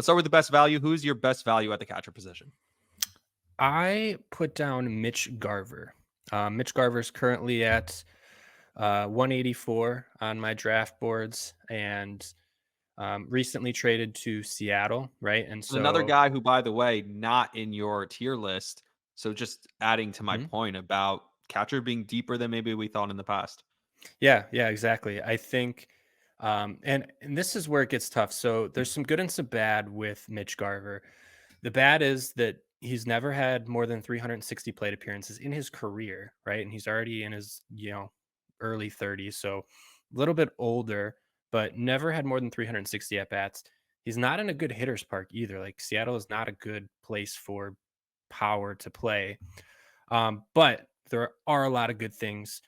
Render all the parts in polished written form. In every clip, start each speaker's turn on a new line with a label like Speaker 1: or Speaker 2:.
Speaker 1: Let's start with the best value. Who's your best value at the catcher position?
Speaker 2: I put down Mitch Garver. Mitch Garver's currently at 184 on my draft boards and recently traded to Seattle, right? And
Speaker 1: And another
Speaker 2: so,
Speaker 1: guy who, by the way, not in your tier list. So just adding to my
Speaker 2: Mhm.
Speaker 1: point about catcher being deeper than maybe we thought in the past.
Speaker 2: Yeah, exactly. I think, and this is where it gets tough. So there's some good and some bad with Mitch Garver. The bad is that he's never had more than 360 plate appearances in his career, right? And he's already in his, early 30s, so a little bit older, but never had more than 360 at bats. He's not in a good hitter's park either. Like Seattle is not a good place for power to play. But there are a lot of good things.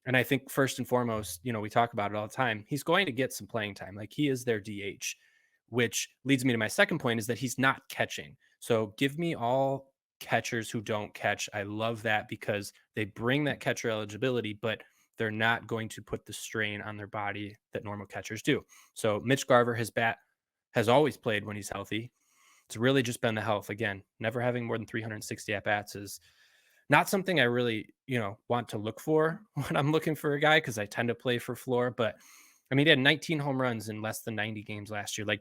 Speaker 2: And I think first and foremost, we talk about it all the time. He's going to get some playing time. Like he is their DH, which leads me to my second point is that he's not catching. So give me all catchers who don't catch. I love that because they bring that catcher eligibility, but they're not going to put the strain on their body that normal catchers do. So Mitch Garver, his bat has always played when he's healthy. It's really just been the health. Again, never having more than 360 at bats is not something I really, want to look for when I'm looking for a guy because I tend to play for floor. But I mean, he had 19 home runs in less than 90 games last year. Like,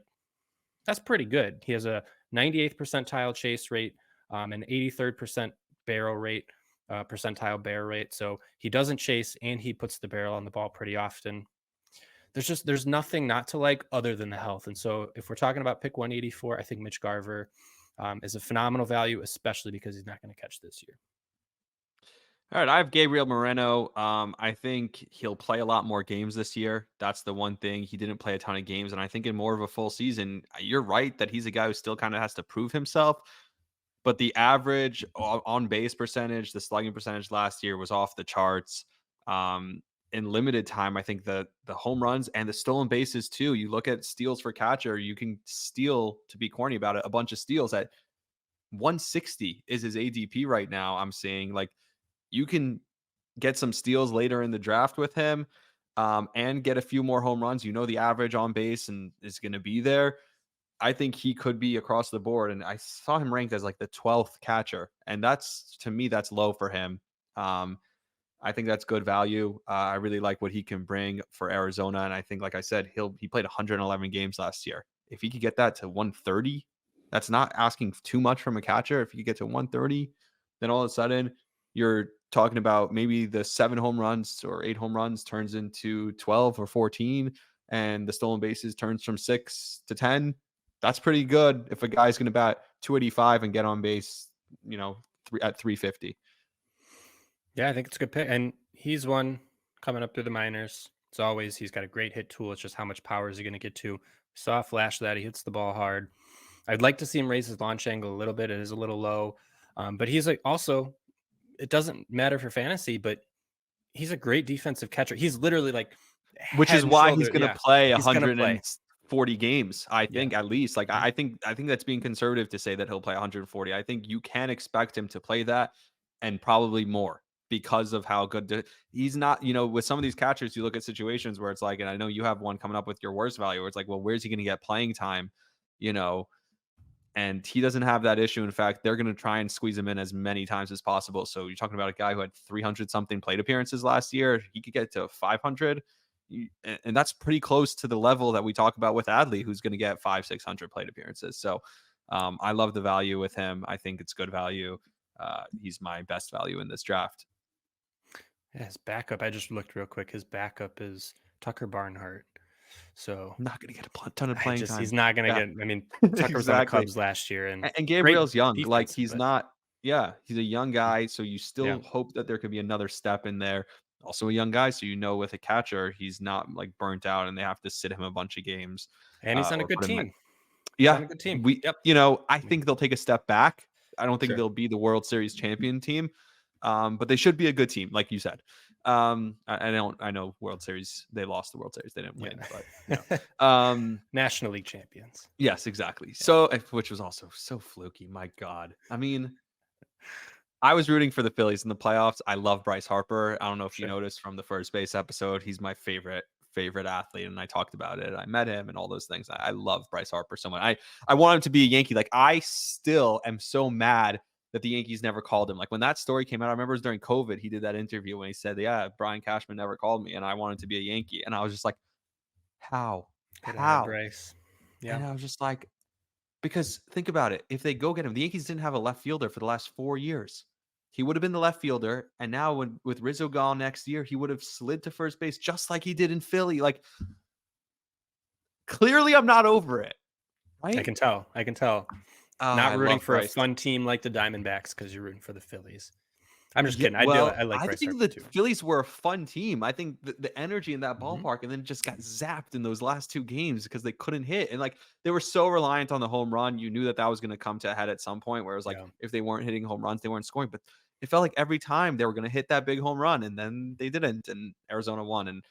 Speaker 2: that's pretty good. He has a 98th percentile chase rate, an 83rd barrel rate, percentile barrel rate. So he doesn't chase and he puts the barrel on the ball pretty often. There's nothing not to like other than the health. And so if we're talking about pick 184, I think Mitch Garver is a phenomenal value, especially because he's not going to catch this year.
Speaker 1: All right, I have Gabriel Moreno. I think he'll play a lot more games this year. That's the one thing. He didn't play a ton of games, and I think in more of a full season, you're right that he's a guy who still kind of has to prove himself. But the average on base percentage, the slugging percentage last year was off the charts. Um, in limited time, I think the home runs and the stolen bases too. You look at steals for catcher, you can steal, to be corny about it, a bunch of steals at 160 is his ADP right now. I'm seeing like you can get some steals later in the draft with him, and get a few more home runs. You know the average on base and is going to be there. I think he could be across the board, and I saw him ranked as like the 12th catcher, and that's to me that's low for him. Um, I think that's good value. I really like what he can bring for Arizona, and I think, like I said, he played 111 games last year. If he could get that to 130, that's not asking too much from a catcher. If you could get to 130, then all of a sudden you're talking about maybe the 7 home runs or 8 home runs turns into 12 or 14, and the stolen bases turns from 6 to 10. That's pretty good if a guy's going to bat 285 and get on base, at 350.
Speaker 2: Yeah, I think it's a good pick. And he's one coming up through the minors. As always, he's got a great hit tool. It's just how much power is he going to get to? Saw a flash of that. He hits the ball hard. I'd like to see him raise his launch angle a little bit. It is a little low. But he's like also, it doesn't matter for fantasy, but he's a great defensive catcher. He's literally like
Speaker 1: Which
Speaker 2: head
Speaker 1: is
Speaker 2: and
Speaker 1: why he's
Speaker 2: shoulder.
Speaker 1: gonna
Speaker 2: Yeah,
Speaker 1: play
Speaker 2: he's going to play.
Speaker 1: 140 games, I
Speaker 2: Yeah.
Speaker 1: think, at least. Like,
Speaker 2: Mhm.
Speaker 1: I think that's being conservative to say that he'll play 140. I think you can expect him to play that and probably more because of how good he's not, with some of these catchers, you look at situations where it's like, and I know you have one coming up with your worst value where it's like, well, where's he gonna get playing time? You know, and he doesn't have that issue. In fact, they're going to try and squeeze him in as many times as possible. So you're talking about a guy who had 300 something plate appearances last year. He could get to 500. And that's pretty close to the level that we talk about with Adley, who's going to get 600 plate appearances. So I love the value with him. I think it's good value. He's my best value in this draft.
Speaker 2: Yeah, his backup. I just looked real quick. His backup is Tucker Barnhart. So
Speaker 1: Not going to get a ton of
Speaker 2: I
Speaker 1: playing
Speaker 2: just
Speaker 1: time.
Speaker 2: he's not gonna
Speaker 1: Yeah,
Speaker 2: get. I mean, Tucker was on the
Speaker 1: exactly.
Speaker 2: Cubs last year and
Speaker 1: And
Speaker 2: great
Speaker 1: Gabriel's young. Like,
Speaker 2: defense,
Speaker 1: he's
Speaker 2: but
Speaker 1: not, yeah, he's a young guy. So you
Speaker 2: yeah,
Speaker 1: still hope that there could be another step in there. Also a young guy. So, with a catcher, he's not like burnt out and they have to sit him a bunch of games,
Speaker 2: and he's on a
Speaker 1: or
Speaker 2: good
Speaker 1: put him.
Speaker 2: team. He's on
Speaker 1: Yeah.
Speaker 2: a good team.
Speaker 1: We,
Speaker 2: Yep.
Speaker 1: I
Speaker 2: I mean,
Speaker 1: think they'll take a step back. I don't think
Speaker 2: sure.
Speaker 1: they'll be the World Series champion team. But they should be a good team, like you said. I know World Series, they lost the World Series. They didn't win, but
Speaker 2: Yeah.
Speaker 1: um,
Speaker 2: National League champions.
Speaker 1: yes, exactly.
Speaker 2: Yeah,
Speaker 1: So, which was also so fluky. My God. I mean, I was rooting for the Phillies in the playoffs. I love Bryce Harper. I don't know if you
Speaker 2: sure.
Speaker 1: noticed from the first base episode, he's my favorite favorite athlete, and I talked about it. I met him and all those things. I love Bryce Harper so much. I want him to be a Yankee. Like I still am so mad that the Yankees never called him. Like when that story came out, I remember it was during COVID. He did that interview when he said, "Yeah, Brian Cashman never called me, and I wanted to be a Yankee." And I was just like, "How?
Speaker 2: Could have had
Speaker 1: How?"
Speaker 2: Bryce.
Speaker 1: And
Speaker 2: Yeah.
Speaker 1: I was just like, because think about it. If they go get him, the Yankees didn't have a left fielder for the last 4 years. He would have been the left fielder, and now with Rizzo gone next year, he would have slid to first base just like he did in Philly. Like clearly, I'm not over it,
Speaker 2: I
Speaker 1: right?
Speaker 2: can tell. I can tell.
Speaker 1: Oh,
Speaker 2: Not
Speaker 1: I
Speaker 2: rooting
Speaker 1: love
Speaker 2: for a
Speaker 1: Bryce.
Speaker 2: fun team like the Diamondbacks because you're rooting for the Phillies. I'm just
Speaker 1: Yeah,
Speaker 2: kidding. I do.
Speaker 1: well,
Speaker 2: I like
Speaker 1: I
Speaker 2: Bryce
Speaker 1: think
Speaker 2: Harper
Speaker 1: the
Speaker 2: too.
Speaker 1: Phillies were a fun team. I think the energy in that
Speaker 2: Mhm.
Speaker 1: ballpark, and then just got zapped in those last two games because they couldn't hit, and like they were so reliant on the home run. You knew that that was going to come to a head at some point. Where it was like
Speaker 2: Yeah.
Speaker 1: if they weren't hitting home runs, they weren't scoring. But it felt like every time they were going to hit that big home run, and then they didn't, and Arizona won. And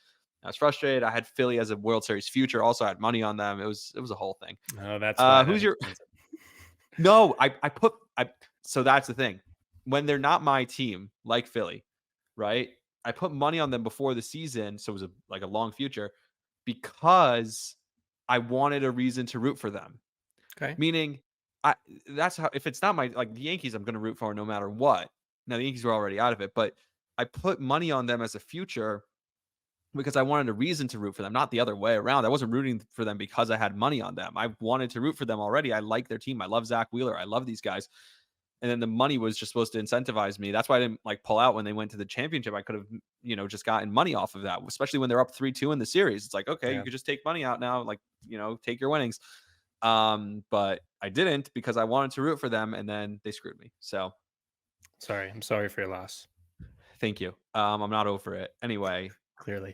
Speaker 1: I was frustrated. I had Philly as a World Series future. Also, I had money on them. It was a whole thing.
Speaker 2: Oh, that's why that
Speaker 1: Who's your
Speaker 2: explains it.
Speaker 1: no, I put I so that's the thing. When they're not my team, like Philly, right? I put money on them before the season, so it was like a long future because I wanted a reason to root for them.
Speaker 2: Okay.
Speaker 1: Meaning, I that's how if it's not my like the Yankees, I'm going to root for no matter what. Now the Yankees were already out of it, but I put money on them as a future because I wanted a reason to root for them, not the other way around. I wasn't rooting for them because I had money on them. I wanted to root for them already. I like their team. I love Zach Wheeler. I love these guys. And then the money was just supposed to incentivize me. That's why I didn't like pull out when they went to the championship. I could have, just gotten money off of that, especially when they're up 3-2 in the series. It's like, okay, you
Speaker 2: Yeah.
Speaker 1: could just take money out now, like, take your winnings. But I didn't because I wanted to root for them and then they screwed me. So
Speaker 2: Sorry. I'm sorry for your loss.
Speaker 1: thank you. I'm not over it. Anyway,
Speaker 2: Clearly.